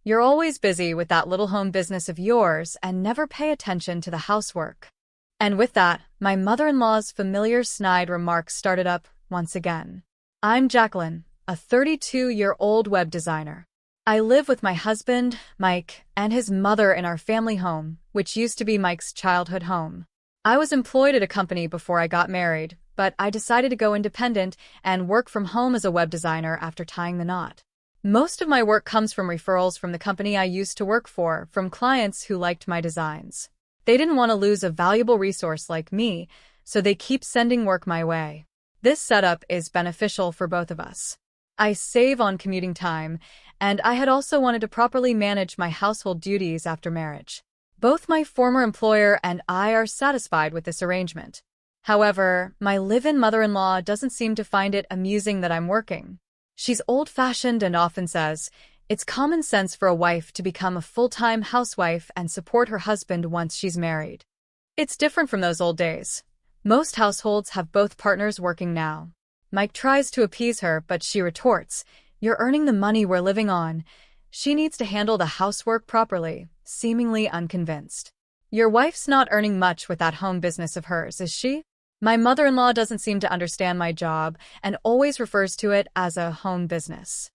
You're always busy with that little home business of yours and never pay attention to the housework. And with that, my mother-in-law's familiar snide remarks started up once again. I'm Jacqueline, a 32-year-old web designer. I live with my husband, Mike, and his mother in our family home, which used to be Mike's childhood home. I was employed at a company before I got married, but I decided to go independent and work from home as a web designer after tying the knot. Most of my work comes from referrals from the company I used to work for, from clients who liked my designs. They didn't want to lose a valuable resource like me, so they keep sending work my way. This setup is beneficial for both of us. I save on commuting time, and I had also wanted to properly manage my household duties after marriage. Both my former employer and I are satisfied with this arrangement. However, my live-in mother-in-law doesn't seem to find it amusing that I'm working. She's old-fashioned and often says, it's common sense for a wife to become a full-time housewife and support her husband once she's married. It's different from those old days. Most households have both partners working now. Mike tries to appease her, but she retorts, you're earning the money we're living on. She needs to handle the housework properly, seemingly unconvinced. Your wife's not earning much with that home business of hers, is she? My mother-in-law doesn't seem to understand my job and always refers to it as a home business.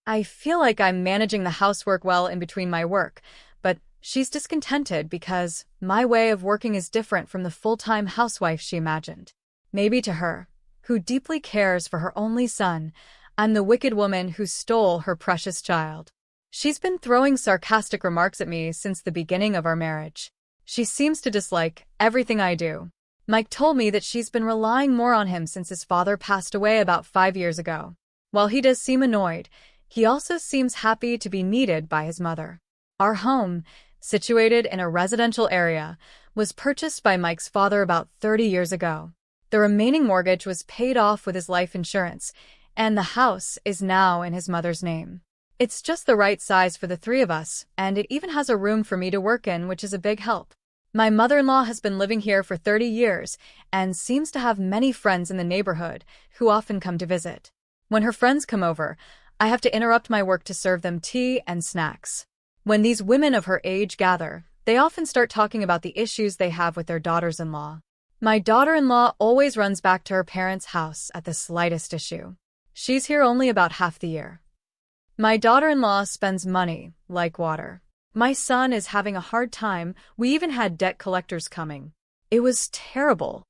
I feel like I'm managing the housework well in between my work, but she's discontented because my way of working is different from the full-time housewife she imagined. Maybe to her, who deeply cares for her only son, I'm the wicked woman who stole her precious child. She's been throwing sarcastic remarks at me since the beginning of our marriage. She seems to dislike everything I do. Mike told me that she's been relying more on him since his father passed away about 5 years ago. While he does seem annoyed, he also seems happy to be needed by his mother. Our home, situated in a residential area, was purchased by Mike's father about 30 years ago. The remaining mortgage was paid off with his life insurance, and the house is now in his mother's name. It's just the right size for the three of us, and it even has a room for me to work in, which is a big help. My mother-in-law has been living here for 30 years and seems to have many friends in the neighborhood who often come to visit. When her friends come over, I have to interrupt my work to serve them tea and snacks. When these women of her age gather, they often start talking about the issues they have with their daughters-in-law. My daughter-in-law always runs back to her parents' house at the slightest issue. She's here only about half the year. My daughter-in-law spends money like water. My son is having a hard time. We even had debt collectors coming. It was terrible.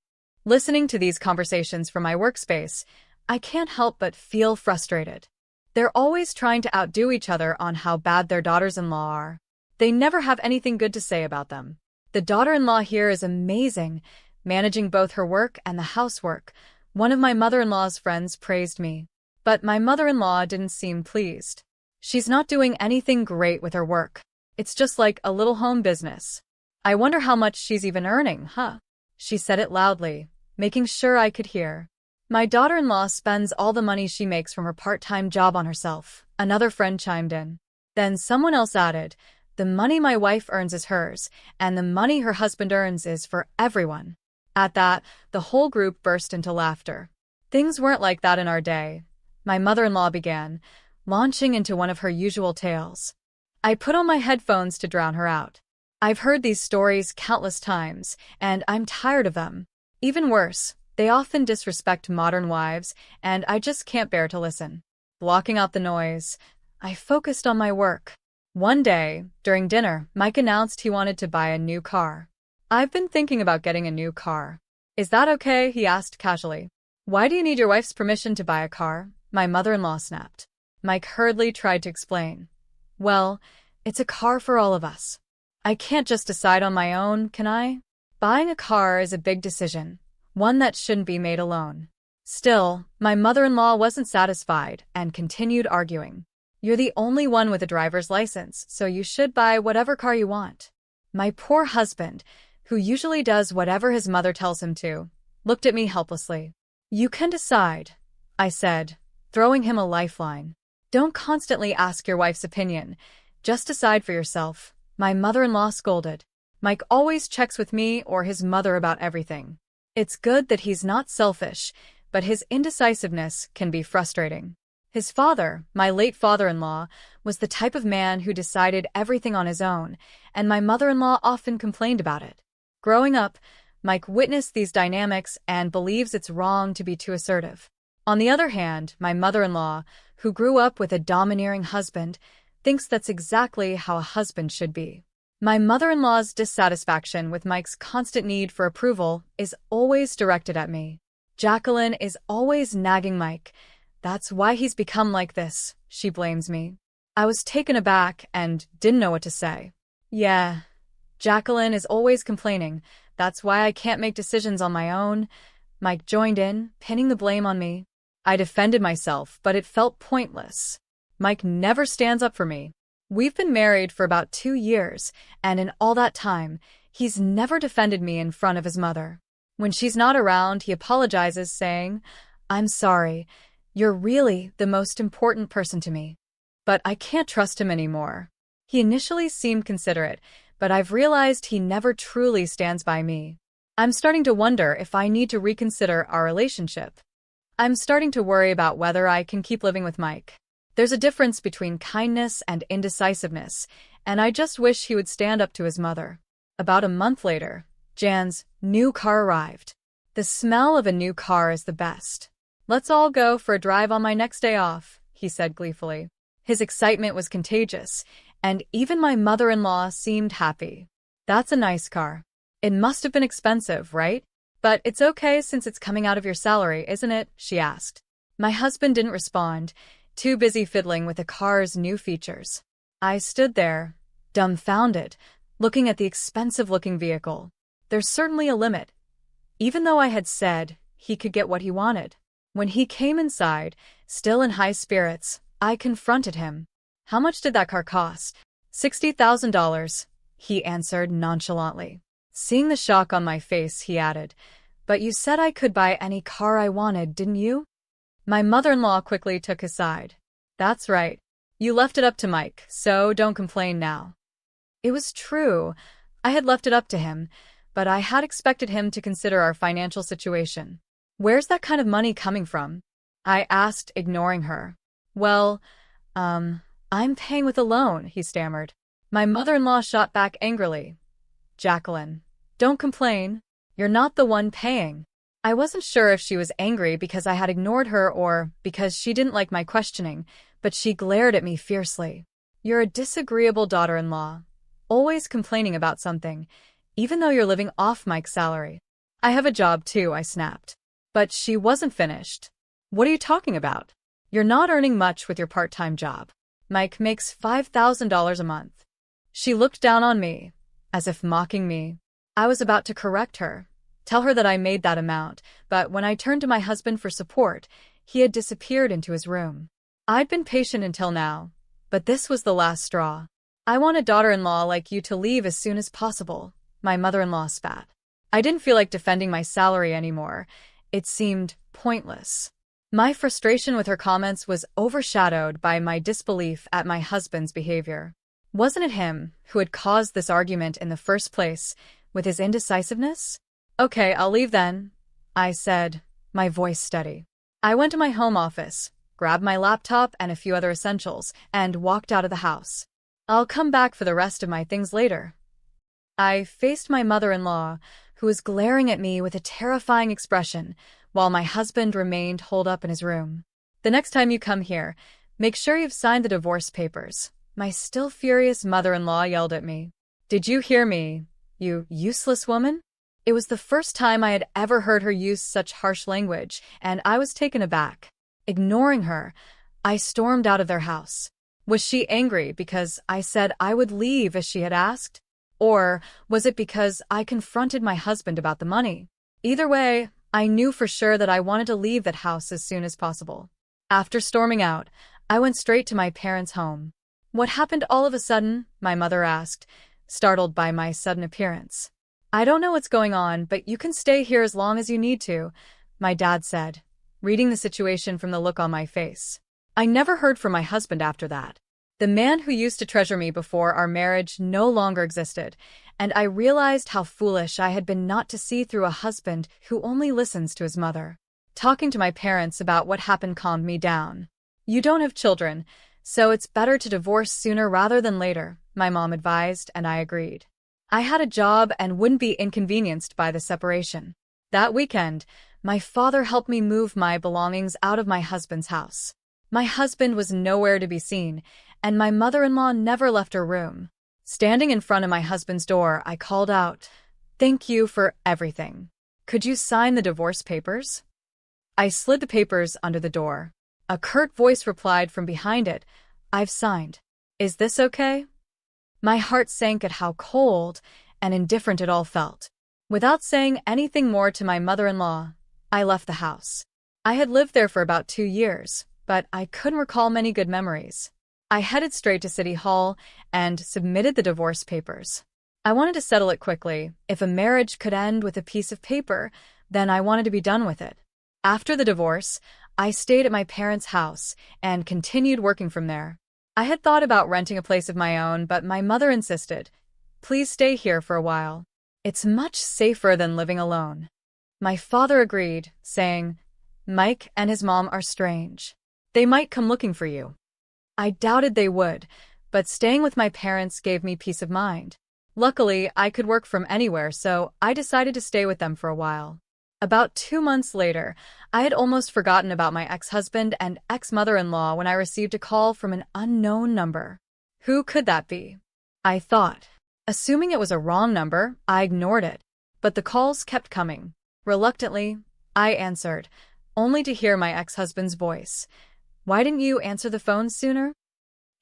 Listening to these conversations from my workspace, I can't help but feel frustrated. They're always trying to outdo each other on how bad their daughters-in-law are. They never have anything good to say about them. The daughter-in-law here is amazing, managing both her work and the housework. One of my mother-in-law's friends praised me. But my mother-in-law didn't seem pleased. She's not doing anything great with her work. It's just like a little home business. I wonder how much she's even earning, huh? She said it loudly, making sure I could hear. My daughter-in-law spends all the money she makes from her part-time job on herself, another friend chimed in. Then someone else added, the money my wife earns is hers, and the money her husband earns is for everyone. At that, the whole group burst into laughter. Things weren't like that in our day. My mother-in-law began, launching into one of her usual tales. I put on my headphones to drown her out. I've heard these stories countless times, and I'm tired of them. Even worse, they often disrespect modern wives, and I just can't bear to listen. Blocking out the noise, I focused on my work. One day, during dinner, Mike announced he wanted to buy a new car. I've been thinking about getting a new car. Is that okay? He asked casually. Why do you need your wife's permission to buy a car? My mother-in-law snapped. Mike hurriedly tried to explain. Well, it's a car for all of us. I can't just decide on my own, can I? Buying a car is a big decision, one that shouldn't be made alone. Still, my mother-in-law wasn't satisfied and continued arguing. You're the only one with a driver's license, so you should buy whatever car you want. My poor husband, who usually does whatever his mother tells him to, looked at me helplessly. You can decide, I said, throwing him a lifeline. Don't constantly ask your wife's opinion. Just decide for yourself, my mother-in-law scolded. Mike always checks with me or his mother about everything. It's good that he's not selfish, but his indecisiveness can be frustrating. His father, my late father-in-law, was the type of man who decided everything on his own, and my mother-in-law often complained about it. Growing up, Mike witnessed these dynamics and believes it's wrong to be too assertive. On the other hand, my mother-in-law, who grew up with a domineering husband, thinks that's exactly how a husband should be. My mother-in-law's dissatisfaction with Mike's constant need for approval is always directed at me. Jacqueline is always nagging Mike. That's why he's become like this, she blames me. I was taken aback and didn't know what to say. Yeah, Jacqueline is always complaining. That's why I can't make decisions on my own. Mike joined in, pinning the blame on me. I defended myself, but it felt pointless. Mike never stands up for me. We've been married for about 2 years, and in all that time, he's never defended me in front of his mother. When she's not around, he apologizes, saying, "I'm sorry. You're really the most important person to me." But I can't trust him anymore. He initially seemed considerate, but I've realized he never truly stands by me. I'm starting to wonder if I need to reconsider our relationship. I'm starting to worry about whether I can keep living with Mike. There's a difference between kindness and indecisiveness, and I just wish he would stand up to his mother. About a month later, Jan's new car arrived. The smell of a new car is the best. "Let's all go for a drive on my next day off," he said gleefully. His excitement was contagious, and even my mother-in-law seemed happy. "That's a nice car. It must have been expensive, right? But it's okay since it's coming out of your salary, isn't it?" she asked. My husband didn't respond, too busy fiddling with the car's new features. I stood there, dumbfounded, looking at the expensive-looking vehicle. There's certainly a limit. Even though I had said he could get what he wanted. When he came inside, still in high spirits, I confronted him. "How much did that car cost?" $60,000, he answered nonchalantly. Seeing the shock on my face, he added, "But you said I could buy any car I wanted, didn't you?" My mother-in-law quickly took his side. "That's right. You left it up to Mike, so don't complain now." It was true. I had left it up to him, but I had expected him to consider our financial situation. "Where's that kind of money coming from?" I asked, ignoring her. "Well, I'm paying with a loan," he stammered. My mother-in-law shot back angrily. "Jacqueline, don't complain. You're not the one paying." I wasn't sure if she was angry because I had ignored her or because she didn't like my questioning, but she glared at me fiercely. "You're a disagreeable daughter-in-law, always complaining about something, even though you're living off Mike's salary." "I have a job too," I snapped. But she wasn't finished. "What are you talking about? You're not earning much with your part-time job. Mike makes $5,000 a month." She looked down on me, as if mocking me. I was about to correct her, tell her that I made that amount, but when I turned to my husband for support, he had disappeared into his room. I'd been patient until now, but this was the last straw. "I want a daughter-in-law like you to leave as soon as possible," my mother-in-law spat. I didn't feel like defending my salary anymore. It seemed pointless. My frustration with her comments was overshadowed by my disbelief at my husband's behavior. Wasn't it him who had caused this argument in the first place, with his indecisiveness? "Okay, I'll leave then," I said, my voice steady. I went to my home office, grabbed my laptop and a few other essentials, and walked out of the house. "I'll come back for the rest of my things later." I faced my mother-in-law, who was glaring at me with a terrifying expression, while my husband remained holed up in his room. "The next time you come here, make sure you've signed the divorce papers," my still furious mother-in-law yelled at me. "Did you hear me, you useless woman?" It was the first time I had ever heard her use such harsh language, and I was taken aback. Ignoring her, I stormed out of their house. Was she angry because I said I would leave as she had asked? Or was it because I confronted my husband about the money? Either way, I knew for sure that I wanted to leave that house as soon as possible. After storming out, I went straight to my parents' home. "What happened all of a sudden?" my mother asked, startled by my sudden appearance. "I don't know what's going on, but you can stay here as long as you need to," my dad said, reading the situation from the look on my face. I never heard from my husband after that. The man who used to treasure me before our marriage no longer existed, and I realized how foolish I had been not to see through a husband who only listens to his mother. Talking to my parents about what happened calmed me down. You don't have children, so it's better to divorce sooner rather than later, my mom advised, and I agreed. I had a job and wouldn't be inconvenienced by the separation. That weekend, my father helped me move my belongings out of my husband's house. My husband was nowhere to be seen, and my mother-in-law never left her room. Standing in front of my husband's door, I called out, "Thank you for everything. Could you sign the divorce papers?" I slid the papers under the door. A curt voice replied from behind it, "I've signed. Is this okay?" My heart sank at how cold and indifferent it all felt. Without saying anything more to my mother-in-law, I left the house. I had lived there for about 2 years, but I couldn't recall many good memories. I headed straight to City Hall and submitted the divorce papers. I wanted to settle it quickly. If a marriage could end with a piece of paper, then I wanted to be done with it. After the divorce, I stayed at my parents' house and continued working from there. I had thought about renting a place of my own, but my mother insisted, "Please stay here for a while. It's much safer than living alone." My father agreed, saying, "Mike and his mom are strange. They might come looking for you." I doubted they would, but staying with my parents gave me peace of mind. Luckily, I could work from anywhere, so I decided to stay with them for a while. About 2 months later, I had almost forgotten about my ex-husband and ex-mother-in-law when I received a call from an unknown number. Who could that be? I thought. Assuming it was a wrong number, I ignored it, but the calls kept coming. Reluctantly, I answered, only to hear my ex-husband's voice. "Why didn't you answer the phone sooner?"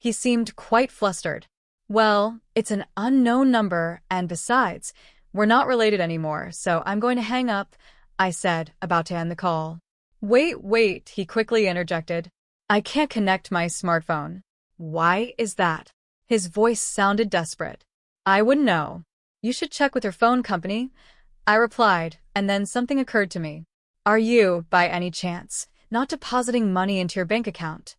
He seemed quite flustered. "Well, it's an unknown number, and besides, we're not related anymore, so I'm going to hang up," I said, about to end the call. Wait, he quickly interjected. "I can't connect my smartphone." "Why is that?" His voice sounded desperate. "I wouldn't know. You should check with your phone company," I replied, and then something occurred to me. "Are you, by any chance, not depositing money into your bank account?"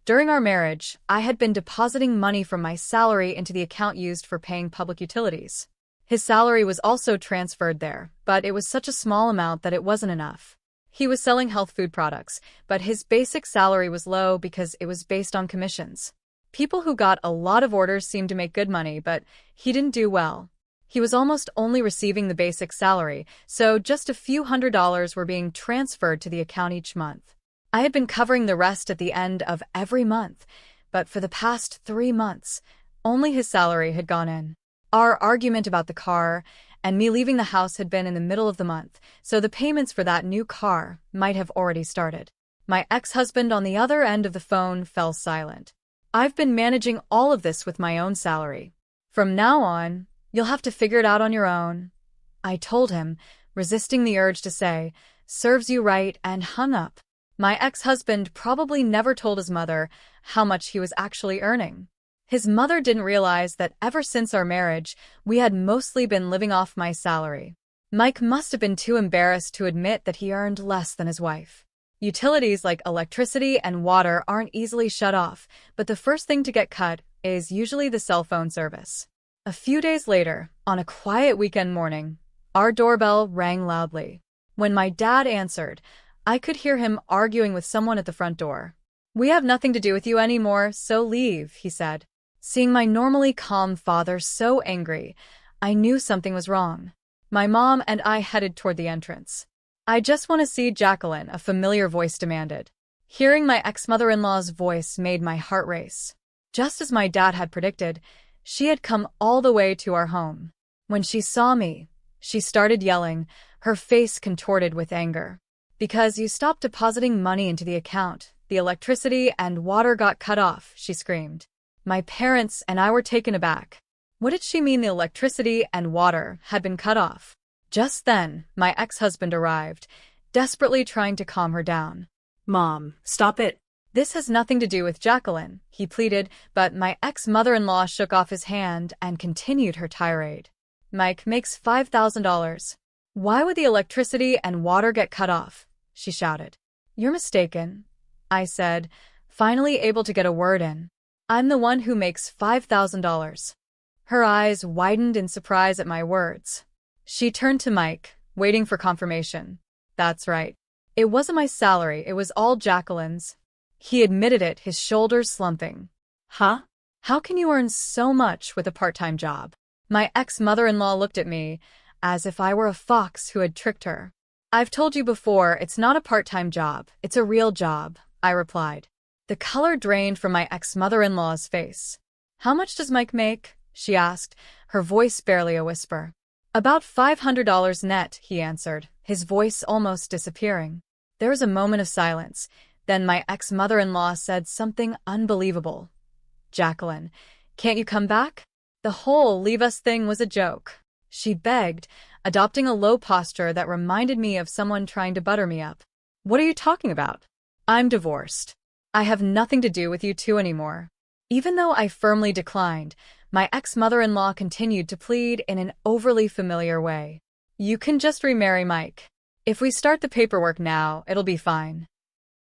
During our marriage, I had been depositing money from my salary into the account used for paying public utilities. His salary was also transferred there, but it was such a small amount that it wasn't enough. He was selling health food products, but his basic salary was low because it was based on commissions. People who got a lot of orders seemed to make good money, but he didn't do well. He was almost only receiving the basic salary, so just a few $100s were being transferred to the account each month. I had been covering the rest at the end of every month, but for the past 3 months, only his salary had gone in. Our argument about the car and me leaving the house had been in the middle of the month, so the payments for that new car might have already started. My ex-husband on the other end of the phone fell silent. "I've been managing all of this with my own salary. From now on, you'll have to figure it out on your own," I told him, resisting the urge to say, "Serves you right," and hung up. My ex-husband probably never told his mother how much he was actually earning. His mother didn't realize that ever since our marriage, we had mostly been living off my salary. Mike must have been too embarrassed to admit that he earned less than his wife. Utilities like electricity and water aren't easily shut off, but the first thing to get cut is usually the cell phone service. A few days later, on a quiet weekend morning, our doorbell rang loudly. When my dad answered, I could hear him arguing with someone at the front door. "We have nothing to do with you anymore, so leave," he said. Seeing my normally calm father so angry, I knew something was wrong. My mom and I headed toward the entrance. "I just want to see Jacqueline," a familiar voice demanded. Hearing my ex-mother-in-law's voice made my heart race. Just as my dad had predicted, she had come all the way to our home. When she saw me, she started yelling, her face contorted with anger. "Because you stopped depositing money into the account, the electricity and water got cut off," she screamed. My parents and I were taken aback. What did she mean the electricity and water had been cut off? Just then, my ex-husband arrived, desperately trying to calm her down. "Mom, stop it." "This has nothing to do with Jacqueline," he pleaded, but my ex-mother-in-law shook off his hand and continued her tirade. "Mike makes $5,000. Why would the electricity and water get cut off?" she shouted. "You're mistaken," I said, finally able to get a word in. "I'm the one who makes $5,000. Her eyes widened in surprise at my words. She turned to Mike, waiting for confirmation. "That's right. It wasn't my salary, it was all Jacqueline's." He admitted it, his shoulders slumping. Huh? How can you earn so much with a part-time job? My ex-mother-in-law looked at me as if I were a fox who had tricked her. I've told you before, it's not a part-time job, it's a real job, I replied. The color drained from my ex-mother-in-law's face. How much does Mike make? She asked, her voice barely a whisper. About $500 net, he answered, his voice almost disappearing. There was a moment of silence. Then my ex-mother-in-law said something unbelievable. Jacqueline, can't you come back? The whole leave us thing was a joke. She begged, adopting a low posture that reminded me of someone trying to butter me up. What are you talking about? I'm divorced. I have nothing to do with you two anymore. Even though I firmly declined, my ex-mother-in-law continued to plead in an overly familiar way. You can just remarry Mike. If we start the paperwork now, it'll be fine.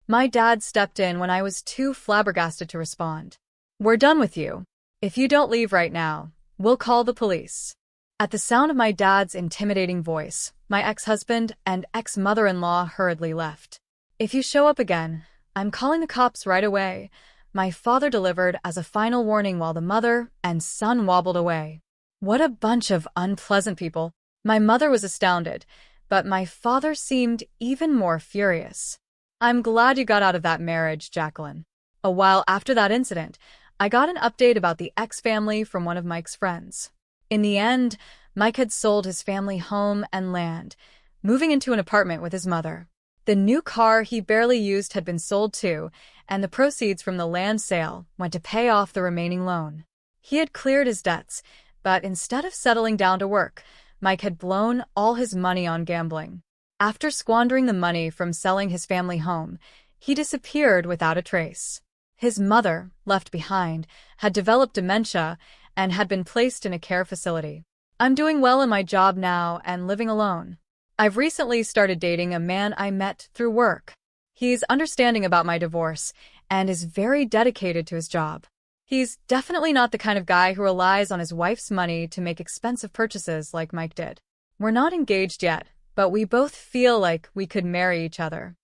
My dad stepped in when I was too flabbergasted to respond. We're done with you. If you don't leave right now, we'll call the police. At the sound of my dad's intimidating voice, my ex-husband and ex-mother-in-law hurriedly left. If you show up again, I'm calling the cops right away, my father delivered as a final warning while the mother and son wobbled away. What a bunch of unpleasant people. My mother was astounded, but my father seemed even more furious. I'm glad you got out of that marriage, Jacqueline. A while after that incident, I got an update about the ex-family from one of Mike's friends. In the end, Mike had sold his family home and land, moving into an apartment with his mother. The new car he barely used had been sold too, and the proceeds from the land sale went to pay off the remaining loan. He had cleared his debts, but instead of settling down to work, Mike had blown all his money on gambling. After squandering the money from selling his family home, he disappeared without a trace. His mother, left behind, had developed dementia and had been placed in a care facility. I'm doing well in my job now and living alone. I've recently started dating a man I met through work. He's understanding about my divorce and is very dedicated to his job. He's definitely not the kind of guy who relies on his wife's money to make expensive purchases like Mike did. We're not engaged yet, but we both feel like we could marry each other.